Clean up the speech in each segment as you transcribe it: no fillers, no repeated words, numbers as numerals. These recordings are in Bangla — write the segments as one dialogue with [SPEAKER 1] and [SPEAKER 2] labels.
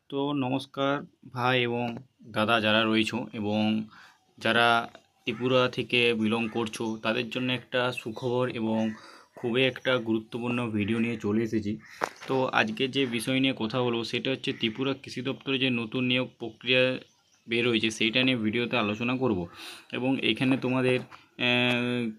[SPEAKER 1] তো নমস্কার ভাই এবং দাদা যারা রয়েছো এবং যারা ত্রিপুরা থেকে বিলং করছো তাদের জন্য একটা সুখবর এবং খুবই একটা গুরুত্বপূর্ণ ভিডিও নিয়ে চলে এসেছি। তো আজকে যে বিষয় নিয়ে কথা বলবো সেটা হচ্ছে ত্রিপুরা কৃষি দপ্তরে যে নতুন নিয়োগ প্রক্রিয়া বের হয়েছে সেইটা নিয়ে ভিডিওতে আলোচনা করব। এবং এখানে তোমাদের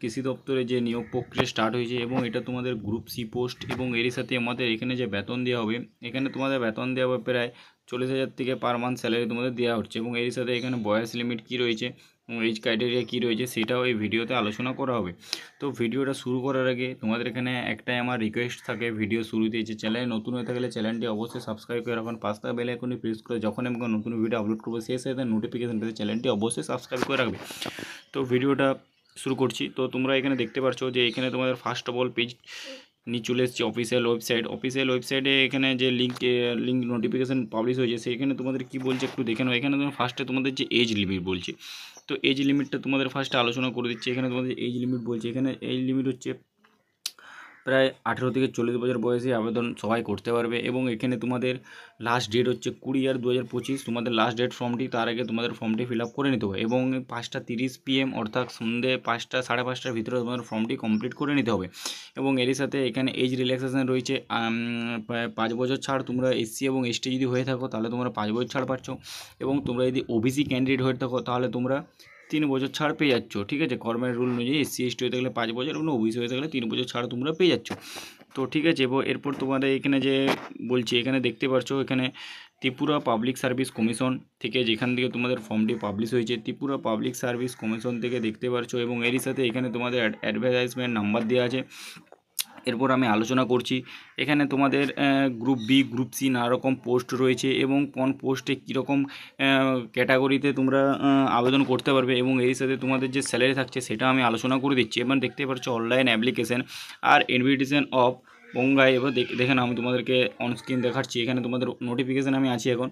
[SPEAKER 1] কৃষি দপ্তরে যে নিয়োগ প্রক্রিয়া স্টার্ট হয়েছে এবং এটা তোমাদের গ্রুপ সি পোস্ট এবং এরই সাথে আমাদের এখানে যে বেতন দেওয়া হবে, এখানে তোমাদের বেতন দেওয়া হবে প্রায় 40,000 থেকে পার মান্থ স্যালারি তোমাদের দেওয়া হচ্ছে। এবং এর সাথে এখানে বয়স লিমিট কী রয়েছে এবং এজ ক্রাইটেরিয়া কী রয়েছে সেটাও এই ভিডিওতে আলোচনা করা হবে। তো ভিডিওটা শুরু করার আগে তোমাদের এখানে একটাই আমার রিকোয়েস্ট থাকে, ভিডিও শুরুতেই যে চ্যানেলে নতুন হয়ে থাকলে চ্যানেলটি অবশ্যই সাবস্ক্রাইব করে রাখুন, পাঁচটা বেল আইকনটি প্রেস করে যখন আমি কোনো নতুন ভিডিও আপলোড করবো সেই সাথে নোটিফিকেশন পেতে চ্যানেলটি অবশ্যই সাবস্ক্রাইব করে রাখবে। তো ভিডিওটা শুরু করছি। তো তোমরা এখানে দেখতে পাচ্ছ যে এখানে তোমাদের ফার্স্ট অফ অল পেজ নিয়ে চলে এসেছে অফিসিয়াল ওয়েবসাইটে এখানে যে লিঙ্ক নোটিফিকেশান পাবলিশ হয়েছে সেখানে তোমাদের কি বলছে একটু দেখে নাও। এখানে তোমার ফার্স্টে তোমাদের যে এজ লিমিট বলছে, তো এজ লিমিটটা তোমাদের ফার্স্টে আলোচনা করে দিচ্ছে। এখানে তোমাদের এজ লিমিট বলছে, এখানে এজ লিমিট হচ্ছে প্রায় 18 থেকে 40 বছর বয়সে আবেদন সবাই করতে পারবে। এবং এখানে তোমাদের লাস্ট ডেট হচ্ছে 20/2025 তোমাদের লাস্ট ডেট ফর্মটি, তার আগে তোমাদের ফর্মটি ফিল আপ করে নিতে হবে এবং 5:30 PM অর্থাৎ সন্ধ্যে 5টা 5:30টার ভিতরে তোমাদের ফর্মটি কমপ্লিট করে নিতে হবে। এবং এরই সাথে এখানে এজ রিল্যাক্সেশন রয়েছে 5 বছর ছাড়। তোমরা এসসি এবং এসটি যদি হয়ে থাকো তাহলে তোমরা 5 বছর ছাড় পাচ্ছ, এবং তোমরা যদি ওবিসি ক্যান্ডিডেট হয়ে থাকো তাহলে তোমরা 3 বছর ছাড় পেয়ে যাচ্ছ। ঠিক আছে, গভর্নমেন্ট রুল অনুযায়ী এসসি এসটি হয়ে থাকলে 5 বছর এবং ওবিসি হয়ে থাকলে 3 বছর ছাড় তোমরা পেয়ে যাচ্ছ। তো ঠিক আছে, এরপর তোমাদের এখানে যে বলছি এখানে দেখতে পাচ্ছ এখানে ত্রিপুরা পাবলিক সার্ভিস কমিশন থেকে যেখান থেকে তোমাদের ফর্মটি পাবলিশ হয়েছে, ত্রিপুরা পাবলিক সার্ভিস কমিশন থেকে দেখতে পাচ্ছ। এবং এরই সাথে এখানে তোমাদের অ্যাডভার্টাইজমেন্ট নাম্বার দেওয়া আছে। এরপর আমি আলোচনা করছি এখানে তোমাদের গ্রুপ বি গ্রুপ সি নানা রকম পোস্ট রয়েছে এবং কোন পোস্টে কীরকম ক্যাটাগরিতে তোমরা আবেদন করতে পারবে এবং এর সাথে তোমাদের যে স্যালারি থাকছে সেটা আমি আলোচনা করে দিচ্ছি। এবার দেখতে পাচ্ছ অনলাইন অ্যাপ্লিকেশন আর ইনভিটেশন অফ বঙ্গাই। এবার দেখে নাও আমি তোমাদেরকে অনস্ক্রিন দেখাচ্ছি। এখানে তোমাদের নোটিফিকেশান আমি আছি এখন,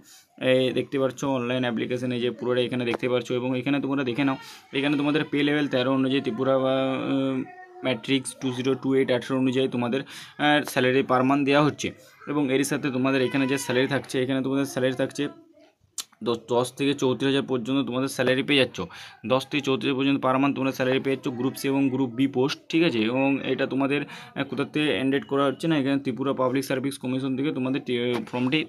[SPEAKER 1] দেখতে পাচ্ছ অনলাইন অ্যাপ্লিকেশানে যে পুরোটা এখানে দেখতে পাচ্ছ। এবং এখানে তোমরা দেখে নাও এখানে তোমাদের পে লেভেল 13 অনুযায়ী ত্রিপুরা বা ম্যাট্রিক্স 2028 18 অনুযায়ী তোমাদের স্যালারি পার মান্থ দেওয়া হচ্ছে। এবং এর সাথে তোমাদের এখানে যে স্যালারি থাকছে, এখানে তোমাদের স্যালারি থাকছে 10 থেকে 34,000 পর্যন্ত তোমাদের স্যালারি পেয়ে যাচ্ছ। 10 থেকে 34 পর্যন্ত পার মান্থ তোমরা স্যালারি পেয়ে যাচ্ছ গ্রুপ সি এবং গ্রুপ বি পোস্ট। ঠিক আছে, এবং এটা তোমাদের কোথার থেকে এন্ডেড করা হচ্ছে না, এখানে ত্রিপুরা পাবলিক সার্ভিস কমিশন থেকে তোমাদের ফর্মটি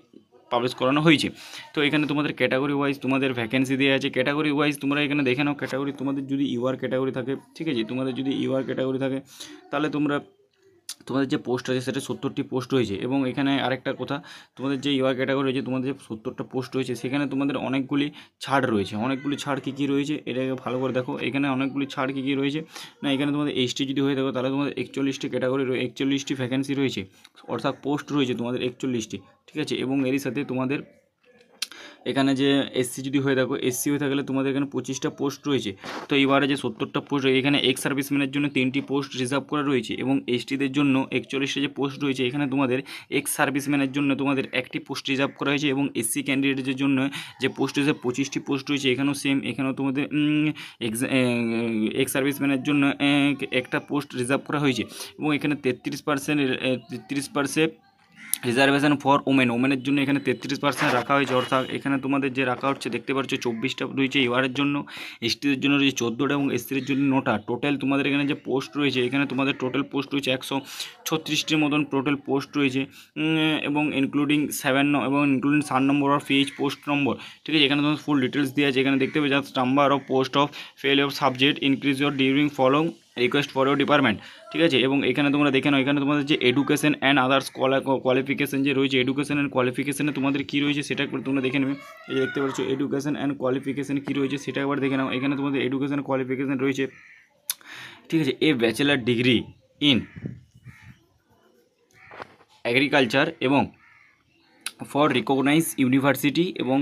[SPEAKER 1] পাবলিশ করানো হয়েছে। তো এখানে তোমাদের ক্যাটাগরি ওয়াইজ তোমাদের ভ্যাকেন্সি দেওয়া আছে। ক্যাটাগরি ওয়াইজ তোমরা এখানে দেখে নাও ক্যাটাগরি তোমাদের যদি ইউআর ক্যাটাগরি থাকে, ঠিক আছে, তোমাদের যদি ইউআর ক্যাটাগরি থাকে তাহলে তোমাদের যে পোস্ট আছে সেটা 70টি পোস্ট রয়েছে। এবং এখানে আরেকটা কথা, তোমাদের যে ইউআর ক্যাটাগরি রয়েছে তোমাদের যে 70টা পোস্ট রয়েছে সেখানে তোমাদের অনেকগুলি ছাড় রয়েছে। অনেকগুলি ছাড় কী কী রয়েছে এটাকে ভালো করে দেখো। এখানে অনেকগুলি ছাড় কী কী রয়েছে না, এখানে তোমাদের এসটি যদি হয়ে থাকো তাহলে তোমাদের 41টি ক্যাটাগরি 41টি ভ্যাকেন্সি রয়েছে, অর্থাৎ পোস্ট রয়েছে তোমাদের 41টি। ঠিক আছে, এবং এরই সাথে তোমাদের এখানে যে এসসি যদি হয়ে থাকো, এসসি হয়ে থাকলে তোমাদের এখানে 25টা পোস্ট রয়েছে। তো এবারে যে 70টা পোস্ট এখানে এক্স সার্ভিসম্যানের জন্য 3টি পোস্ট রিজার্ভ করা রয়েছে এবং এসটিদের জন্য 41টা যে পোস্ট রয়েছে এখানে তোমাদের এক্স সার্ভিসম্যানের জন্য তোমাদের একটি পোস্ট রিজার্ভ করা হয়েছে। এবং এসসি ক্যান্ডিডেটের জন্য যে পোস্ট রয়েছে 25টি পোস্ট রয়েছে, এখানেও সেম, এখানেও তোমাদের এক্স সার্ভিসম্যানের জন্য একটা পোস্ট রিজার্ভ করা হয়েছে। এবং এখানে 33% রিজার্ভেশন ফর ওমেনের জন্য এখানে 33% রাখা হয়েছে। অর্থাৎ এখানে তোমাদের যে রাখা হচ্ছে দেখতে পাচ্ছ 24টা রয়েছে ইউআরের জন্য, এসটিদের জন্য রয়েছে 14টা এবং এসসির জন্য 9টা। টোটাল তোমাদের এখানে যে পোস্ট রয়েছে এখানে তোমাদের টোটাল পোস্ট রয়েছে 136টির মতন টোটাল পোস্ট রয়েছে। এবং including 7 number of H post number. ঠিক আছে, এখানে তোমাদের ফুল ডিটেলস দেওয়া আছে। এখানে দেখতে পাচ্ছ just number of post of fail of subject increase your during following request for your department. ঠিক আছে, এবং এখানে তোমরা দেখে নাও এখানে তোমাদের যে এডুকেশন অ্যান্ড আদার্স কোয়ালিফিকেশান যে রয়েছে, এডুকেশন অ্যান্ড কোয়ালিফিকেশানে তোমাদের কী রয়েছে সেটা একবার তোমরা দেখে নেবে। এই যে দেখতে পাচ্ছ এডুকেশন অ্যান্ড কোয়ালিফিকেশান কী রয়েছে সেটা একবার দেখে নাও। এখানে তোমাদের এডুকেশন কোয়ালিফিকেশান রয়েছে, ঠিক আছে, এ ব্যাচেলার ডিগ্রি ইন এগ্রিকালচার এবং ফর রিকগনাইজ ইউনিভার্সিটি এবং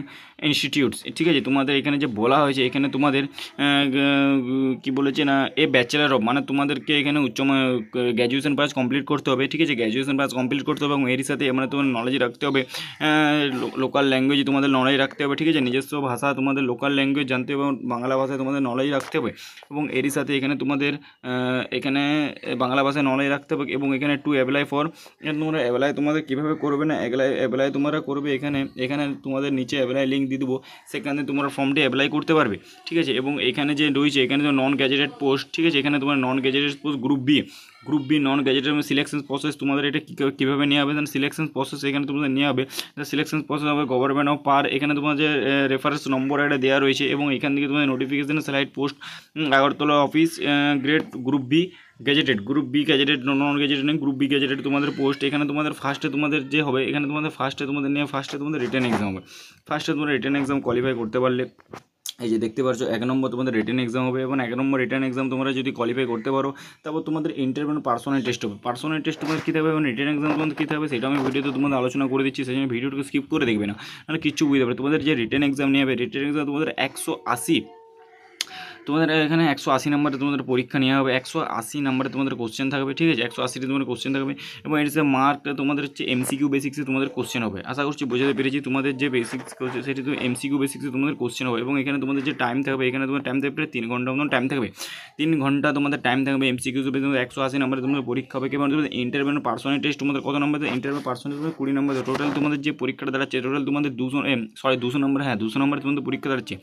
[SPEAKER 1] ইনস্টিটিউটস। ঠিক আছে, তোমাদের এখানে যে বলা হয়েছে এখানে তোমাদের কি বলেছে না এ ব্যাচেলার অফ, মানে তোমাদেরকে এখানে গ্র্যাজুয়েশন পাস কমপ্লিট করতে হবে। ঠিক আছে, গ্র্যাজুয়েশন পাস কমপ্লিট করতে হবে এবং এর সাথে মানে তোমার নলেজ রাখতে হবে, লোকাল ল্যাঙ্গুয়েজ তোমাদের নলেজ রাখতে হবে। ঠিক আছে, নিজস্ব ভাষা তোমাদের লোকাল ল্যাঙ্গুয়েজ জানতে হবে এবং বাংলা ভাষায় তোমাদের নলেজ রাখতে হবে। এবং এরই সাথে এখানে তোমাদের এখানে বাংলা ভাষায় নলেজ রাখতে হবে। এবং এখানে টু অ্যাপ্লাই ফর, তোমরা অ্যাপ্লাই তোমাদের কীভাবে করবে না, অ্যাপ্লাই তোমাদের তোমরা করবে এখানে এখানে তোমাদের নিচে অ্যাপ্লাই লিঙ্ক দিয়ে দেবো, সেখানে তোমরা ফর্মটি অ্যাপ্লাই করতে পারবে, ঠিক আছে। এবং এখানে যে রয়েছে এখানে তো নন গ্যাজেটেড পোস্ট, ঠিক আছে, এখানে তোমার non gazetted post group B non gazetted selection process তোমাদের এটা কীভাবে নেওয়া হবে, সিলেকশন প্রসেস এখানে তোমাদের নেওয়া হবে। সিলেকশন প্রসেস হবে গভর্নমেন্ট অফ পার, এখানে তোমার যে রেফারেন্স নম্বর একটা দেওয়া রয়েছে এবং এখান থেকে তোমাদের notification slide post Agartala office grade group B gazetted non gazetted নেই, গ্রুপ বি গ্যাজেটেড তোমাদের পোস্ট। এখানে তোমাদের ফার্স্টে তোমাদের যে হবে এখানে তোমাদের ফার্স্টে তোমাদের রিটেন এক্সাম হবে। ফার্স্টে তোমাদের রিটেন এক্সাম কোয়ালিফাই করতে পারলে এই যে দেখতে পাচ্ছ 1 নম্বর তোমাদের রিটেন এক্সাম হবে এবং 1 নম্বর রিটেন এক্সাম তোমরা যদি কোয়ালিফাই করতে পারো তারপর তোমাদের ইন্টারভিউ পার্সোনাল টেস্ট হবে। পার্সোনাল টেস্ট তোমাদের কী থাকবে এবং রিটেন এক্সাম তোমাদের কী থাকবে সেটা আমি ভিডিওতে তোমাদের আলোচনা করে দিচ্ছি, সেই জন্য ভিডিওটাকে স্কিপ করে দেখবে না, নাহলে কিচ্ছু বুঝতে পারবে। তোমাদের যে রিটেন এক্সাম নিয়ে হবে, রিটেন এক্সাম তোমাদের 180 তোমাদের এখানে 180 নম্বরে তোমাদের পরীক্ষা নেওয়া হবে, 180 নম্বরে তোমাদের কোশ্চেন থাকবে, ঠিক আছে, 180টি তোমাদের কোশ্চেন থাকবে এবং এর যে মার্ক তোমাদের হচ্ছে এমসিকিউ বেসিক্সে তোমাদের কোশ্চেন হবে। আশা করছি বোঝাতে পেরেছি। তোমাদের যে বেসিক্স কোশ্চেন সেটি তো এমসিকিউ বেসিক্সে তোমাদের কোশ্চেন হবে এবং এখানে তোমাদের যে টাইম থাকবে এখানে তোমাদের টাইম থাকবে 3 ঘন্টা মতন টাইম থাকবে, 3 ঘন্টা তোমাদের টাইম থাকবে। এমসিকিউ তোমাদের 180 নম্বরে তোমাদের পরীক্ষা হবে। এবং তোমাদের ইন্টারভিউ পার্সোনাল টেস্ট তোমাদের কত নম্বর, ইন্টারভিউ পার্সোনাল তোমাদের 20 নম্বর। টোটাল তোমাদের যে পরীক্ষাটা দাঁড়াচ্ছে টোটাল তোমাদের 200 নম্বর, হ্যাঁ 200 নম্বরে তোমাদের পরীক্ষা দাঁড়াচ্ছে।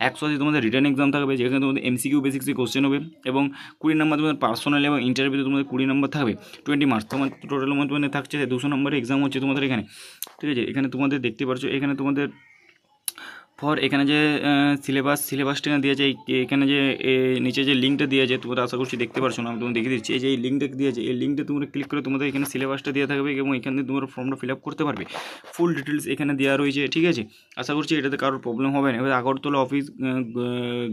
[SPEAKER 1] 180 তোমাদের রিটার্ন এক্সাম থাকবে যেখানে তোমাদের এমসিকিউ বেসিক্স কোশ্চেন হবে এবং 20 নম্বর তোমাদের পার্সোনাল এবং ইন্টারভিউতে তোমাদের 20 নম্বর থাকবে, 20 মার্কস তোমার টোটাল তোমাদের থাকছে 200 নম্বরের এক্সাম হচ্ছে তোমাদের এখানে, ঠিক আছে। এখানে তোমাদের দেখতে পাচ্ছ এখানে তোমাদের এখানে যে সিলেবাসটা দিয়েছে, এখানে যে নিচে যে লিঙ্কটা দিয়েছে তোমরা আশা করছি দেখতে পারছো না, আমি তোমাদের দেখিয়ে দিচ্ছি। এই যে এই লিঙ্কটা দিয়েছে এই লিঙ্কটা তোমরা ক্লিক করে তোমাদের এখানে সিলেবাসটা দেওয়া থাকবে এবং এখানে তোমরা ফর্মটা ফিল আপ করতে পারবে। ফুল ডিটেলস এখানে দেওয়া রয়েছে, ঠিক আছে। আশা করছি এটাতে কারোর প্রবলেম হবে না। এবার Agartala office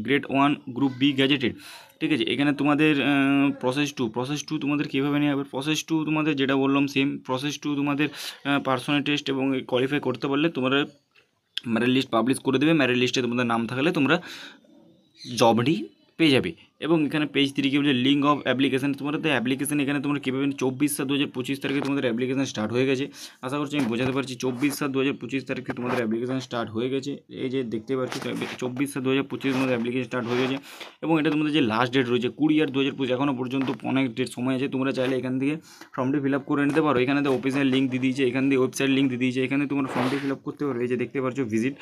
[SPEAKER 1] grade 1 group B gazetted, ঠিক আছে। এখানে তোমাদের প্রসেস টু তোমাদের কীভাবে নেওয়া হবে, প্রসেস টু তোমাদের যেটা বললাম সেম প্রসেস টু তোমাদের পার্সোনাল টেস্ট এবং কোয়ালিফাই করতে পারলে তোমরা মেরিট লিস্ট পাবলিশ করে দেবে। মেরিট লিস্টে তোমাদের নাম থাকলে তোমরা জবটি পেয়ে যাবে। এবং এখানে পেজ 3 কি বলছে লিঙ্ক অফ অ্যাপ্লিকেশন, তোমাদের অ্যাপ্লিকেশন এখানে তোমরা কীভাবে 24/7/2025 তারিখে তোমাদের অ্যাপ্লিকেশন স্টার্ট হয়ে গেছে। আশা করছি আমি বোঝাতে পারছি। 24/7/2025 তারিখে তোমাদের অ্যাপ্লিকেশন স্টার্ট হয়ে গেছে। এই যে দেখতে পাচ্ছি 24/7/2025 তোমাদের অ্যাপ্লিকেশন স্টার্ট হয়ে গেছে এবং এটা তোমাদের যে লাস্ট ডেট রয়েছে 20/8/2025, এখনও পর্যন্ত অনেক ডেট সময় আছে। তোমরা চাইলে এখান থেকে ফর্মটি ফিল আপ করে নিতে পারো। এখানে তো অফিসিয়াল লিঙ্ক দিয়ে দিয়েছে, এখান থেকে ওয়েবসাইট লিঙ্ক দিয়ে দিয়েছে, এখানে তোমরা ফর্মটি ফিল আপ করতে পারো। এই যে দেখতে পাচ্ছ ভিজিট,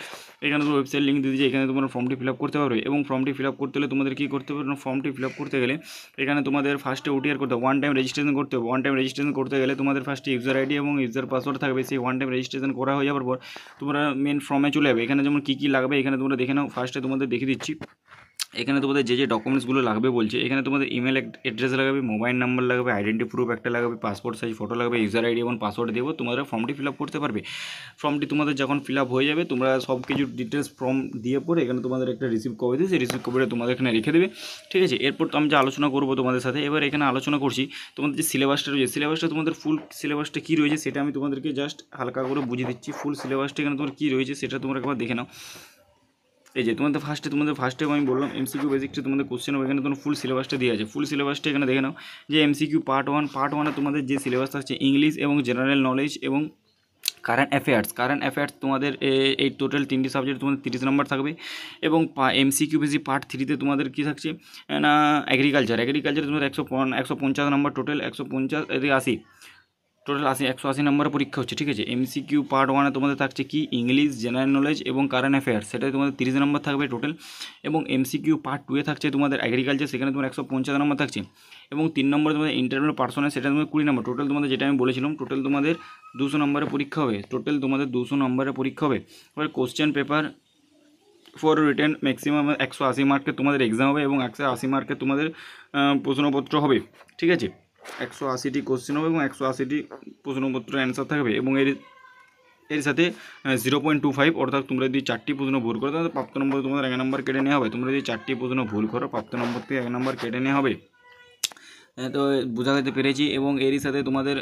[SPEAKER 1] এখানে তোমার ওয়েবসাইট লিঙ্ক দিয়ে দিয়েছে, এখানে তোমরা ফর্মটি ফিল আপ করতে পারবে। এবং ফর্মটি ফিল আপ করতে হলে তোমাদের কী করতে হবে, ফর্মটি ফিল আপ করতে গেলে এখানে তোমাদের ফার্স্টে ওটিআর করতে হবে, ওয়ান টাইম রেজিস্ট্রেশন করতে হবে। ওয়ান টাইম রেজিস্ট্রেশন করতে গেলে তোমাদের ফার্স্টে ইউজার আইডি এবং ইউজার পাসওয়ার্ড থাকবে। সেই ওয়ান টাইম রেজিস্ট্রেশন করা হয়ে যাওয়ার পর তোমরা মেন ফর্মে চলে যাবে। এখানে যেমন কী লাগবে এখানে তোমরা দেখে নাও। ফার্স্টে তোমাদের দেখিয়ে দিচ্ছি এখানে তোমাদের যে ডকুমেন্টসগুলো লাগবে বলছে। এখানে তোমাদের ইমেল অ্যাড্রেস লাগবে, মোবাইল নাম্বার লাগবে, আইডেন্টি প্রুফ একটা লাগবে, পাসপোর্ট সাইজ ফটো লাগবে, ইউজার আইডি এবং পাসওয়ার্ড দেবো। তোমরা ফর্মটি ফিল আপ করতে পারবে। ফর্মটি তোমাদের যখন ফিল আপ হয়ে যাবে তোমরা সব কিছু ডিটেলস ফর্ম দিয়ে পরে এখানে তোমাদের একটা রিসিভ কপি দিয়ে সেই রিসিভ কপিটা তোমাদের এখানে রেখে দেবে, ঠিক আছে। এরপর তো আমি যে আলোচনা করবো তোমাদের সাথে, এবার এখানে আলোচনা করছি তোমাদের যে সিলেবাসটা রয়েছে। সিলেবাসটা তোমাদের ফুল সিলেবাসটা কী রয়েছে সেটা আমি তোমাদেরকে জাস্ট হালকা করে বুঝিয়ে দিচ্ছি। ফুল সিলেবাসটা এখানে তোমার কী রয়েছে সেটা তোমরা একবার দেখে নাও। এই যে তোমাদের ফার্স্টে আমি বললাম এমসিকিউ বেসিক্সে তোমাদের কোশ্চেন হবে। এখানে তোমার ফুল সিলেবাসটা দিয়ে আছে। ফুল সিলেবাসটা এখানে দেখে নাও যে এমসিকিউ পার্ট 1 তোমাদের যে সিলেবাস থাকছে ইংলিশ এবং জেনারেল নলেজ এবং কারেন্ট অ্যাফেয়ার্স তোমাদের এই টোটাল 3টি সাবজেক্ট তোমাদের 30 নম্বর থাকবে। এবং এমসিকিউ বেসি পার্ট 3তে তোমাদের কী থাকছে না এগ্রিকালচার তোমাদের 150 নম্বর টোটাল 150 টোটাল 180 নম্বরের পরীক্ষা হচ্ছে, ঠিক আছে। এমসিকিউ পার্ট 1 তোমাদের থাকছে কি ইংলিশ, জেনারেল নলেজ এবং কারেন্ট অ্যাফেয়ার্স, সেটাই তোমাদের 30 নম্বর থাকবে টোটাল। এবং এমসিকিউ পার্ট 2 থাকছে তোমাদের এগ্রিকালচার, সেখানে তোমার 150 নম্বর থাকছে। এবং 3 নম্বরে তোমাদের ইন্টারভিউ পার্সোনাল, সেটা তোমাদের 20 নম্বর। টোটাল তোমাদের যেটা আমি বলেছিলাম টোটাল তোমাদের 200 নম্বরের পরীক্ষা হবে। এবার question paper for written maximum 180 মার্কের তোমাদের এক্সাম হবে এবং 180 মার্কের তোমাদের প্রশ্নপত্র হবে, ঠিক আছে। 180টি কোশ্চেন হবে এবং 180টি প্রশ্নপত্র অ্যান্সার থাকবে। এবং এর সাথে 0.25 অর্থাৎ তোমরা যদি 4টি প্রশ্ন ভুল করো তাহলে প্রাপ্ত নম্বর তোমাদের 1 নম্বর কেটে নেওয়া হবে। তোমরা যদি 4টি প্রশ্ন ভুল করো প্রাপ্ত নম্বর থেকে 1 নম্বর কেটে নেওয়া হবে। তো বোঝাতে পেরেছি। এবং এরই সাথে তোমাদের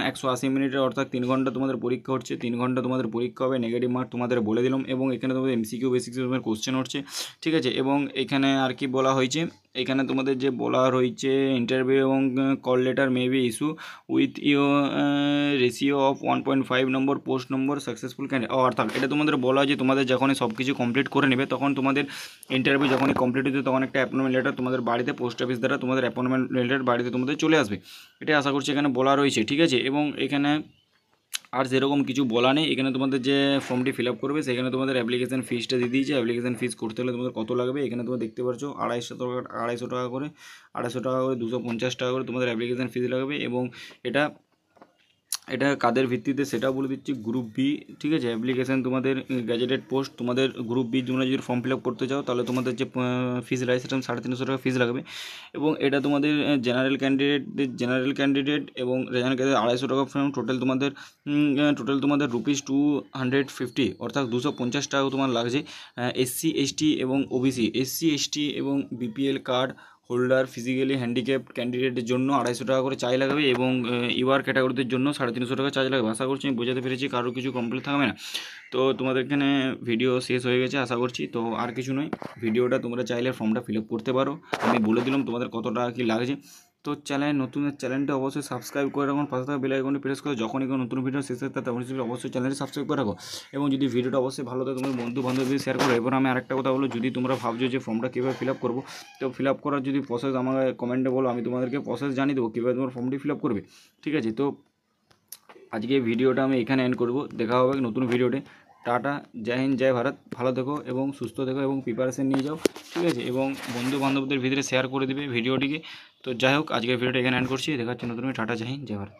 [SPEAKER 1] 180 মিনিটের অর্থাৎ 3 ঘন্টা তোমাদের পরীক্ষা হচ্ছে। 3 ঘন্টা তোমাদের পরীক্ষা হবে। নেগেটিভ মার্ক তোমাদের বলে দিলাম। এবং এখানে তোমাদের এমসিকিউ বেসিক্সে তোমাদের কোশ্চেন হচ্ছে, ঠিক আছে। এবং এখানে আর কি বলা হয়েছে, এখানে তোমাদের যে বলা রয়েছে ইন্টারভিউ এবং call letter may be issue with ratio of 1.5 number post number successful candidate. অর্থাৎ এটা তোমাদের বলা হয় যে তোমাদের যখনই সব কিছু কমপ্লিট করে নেবে তখন তোমাদের ইন্টারভিউ যখনই কমপ্লিট হচ্ছে তখন একটা অ্যাপয়েন্টমেন্ট লেটার তোমাদের বাড়িতে পোস্ট অফিস দ্বারা তোমাদের অ্যাপয়েন্টমেন্ট লেটার বাড়িতে তোমাদের চলে আসবে। এটা আশা করছি এখানে বলা রয়েছে, ঠিক আছে। এবং এখানে আর সেরকম কিছু বলা নেই। এখানে তোমাদের যে ফর্মটি ফিল আপ করবে সেখানে তোমাদের অ্যাপ্লিকেশন ফিসটা দিয়ে দিয়েছে। অ্যাপ্লিকেশন ফিস করতে হলে তোমাদের কত লাগবে এখানে তোমরা দেখতে পাচ্ছ, 250 টাকা করে 250 টাকা করে তোমাদের অ্যাপ্লিকেশন ফিস লাগবে। এবং এটা এটা কাদের ভিত্তিতে সেটাও বলে দিচ্ছি, গ্রুপ বি, ঠিক আছে। অ্যাপ্লিকেশান তোমাদের গ্যাজেটেড পোস্ট, তোমাদের গ্রুপ বি তোমরা যদি ফর্ম ফিল আপ করতে চাও তাহলে তোমাদের যে ফিস লাগে সেটা 350 টাকা ফিস লাগবে। এবং এটা তোমাদের জেনারেল ক্যান্ডিডেট এবং জেনারেল ক্যান্ডিডেট 250 টাকা ফর্ম, টোটাল তোমাদের ₹250, অর্থাৎ 250 টাকা তোমার লাগছে। এসসি এসটি এবং ওবিসি, এবং BPL card holder, physically handicapped ক্যান্ডিডেটের জন্য 250 টাকা করে চার্জ লাগবে এবং ইউআর ক্যাটাগরিদের জন্য 350 টাকা চার্জ লাগবে। আশা করছি আমি বোঝাতে পেরেছি, কারোর কিছু কমপ্লিট থাকবে না। তো তোমাদের এখানে ভিডিও শেষ হয়ে গেছে আশা করছি। তো আর কিছু নয়, ভিডিওটা তোমরা চাইলে ফর্মটা ফিল আপ করতে পারো, আমি বলে দিলাম তোমাদের কত টাকা কী লাগছে। তো চ্যানেলটা অবশ্যই সাবস্ক্রাইব করে রাখুন, পাশে থাকা বেল আইকনটি প্রেস করে যখনই কোনো নতুন ভিডিও শেষ হয় তখন অবশ্যই চ্যানেলটি সাবস্ক্রাইব করে রাখো। এবং যদি ভিডিওটা অবশ্যই ভালো থাকে তোমার বন্ধু বান্ধবদের শেয়ার করো। এবার আমি আরেকটা কথা বলবো, যদি তোমরা ভাবছো যে ফর্মটা কীভাবে ফিল আপ করবো, তো ফিল আপ করার যদি প্রসেস আমাকে কমেন্টে বলো, আমি তোমাদেরকে প্রসেস জানিয়ে দেবো কীভাবে তোমার ফর্মটি ফিল আপ করবে, ঠিক আছে। তো আজকে ভিডিওটা আমি এখানে এন্ড করব, দেখা হবে নতুন ভিডিওতে। টাটা, জয় হিন্দ, জয় ভারত। ভালো থেকো এবং সুস্থ থেকো এবং প্রিপারেশন নিয়ে যাও, ঠিক আছে। এবং বন্ধু বান্ধবদের ভিতরে শেয়ার করে দেবে ভিডিওটিকে। তো যাই হোক, আজকের ভিডিওটা এখানে এন্ড করছি, দেখা হচ্ছে নতুন। টাটা, জয় হিন্দ, জয় ভারত।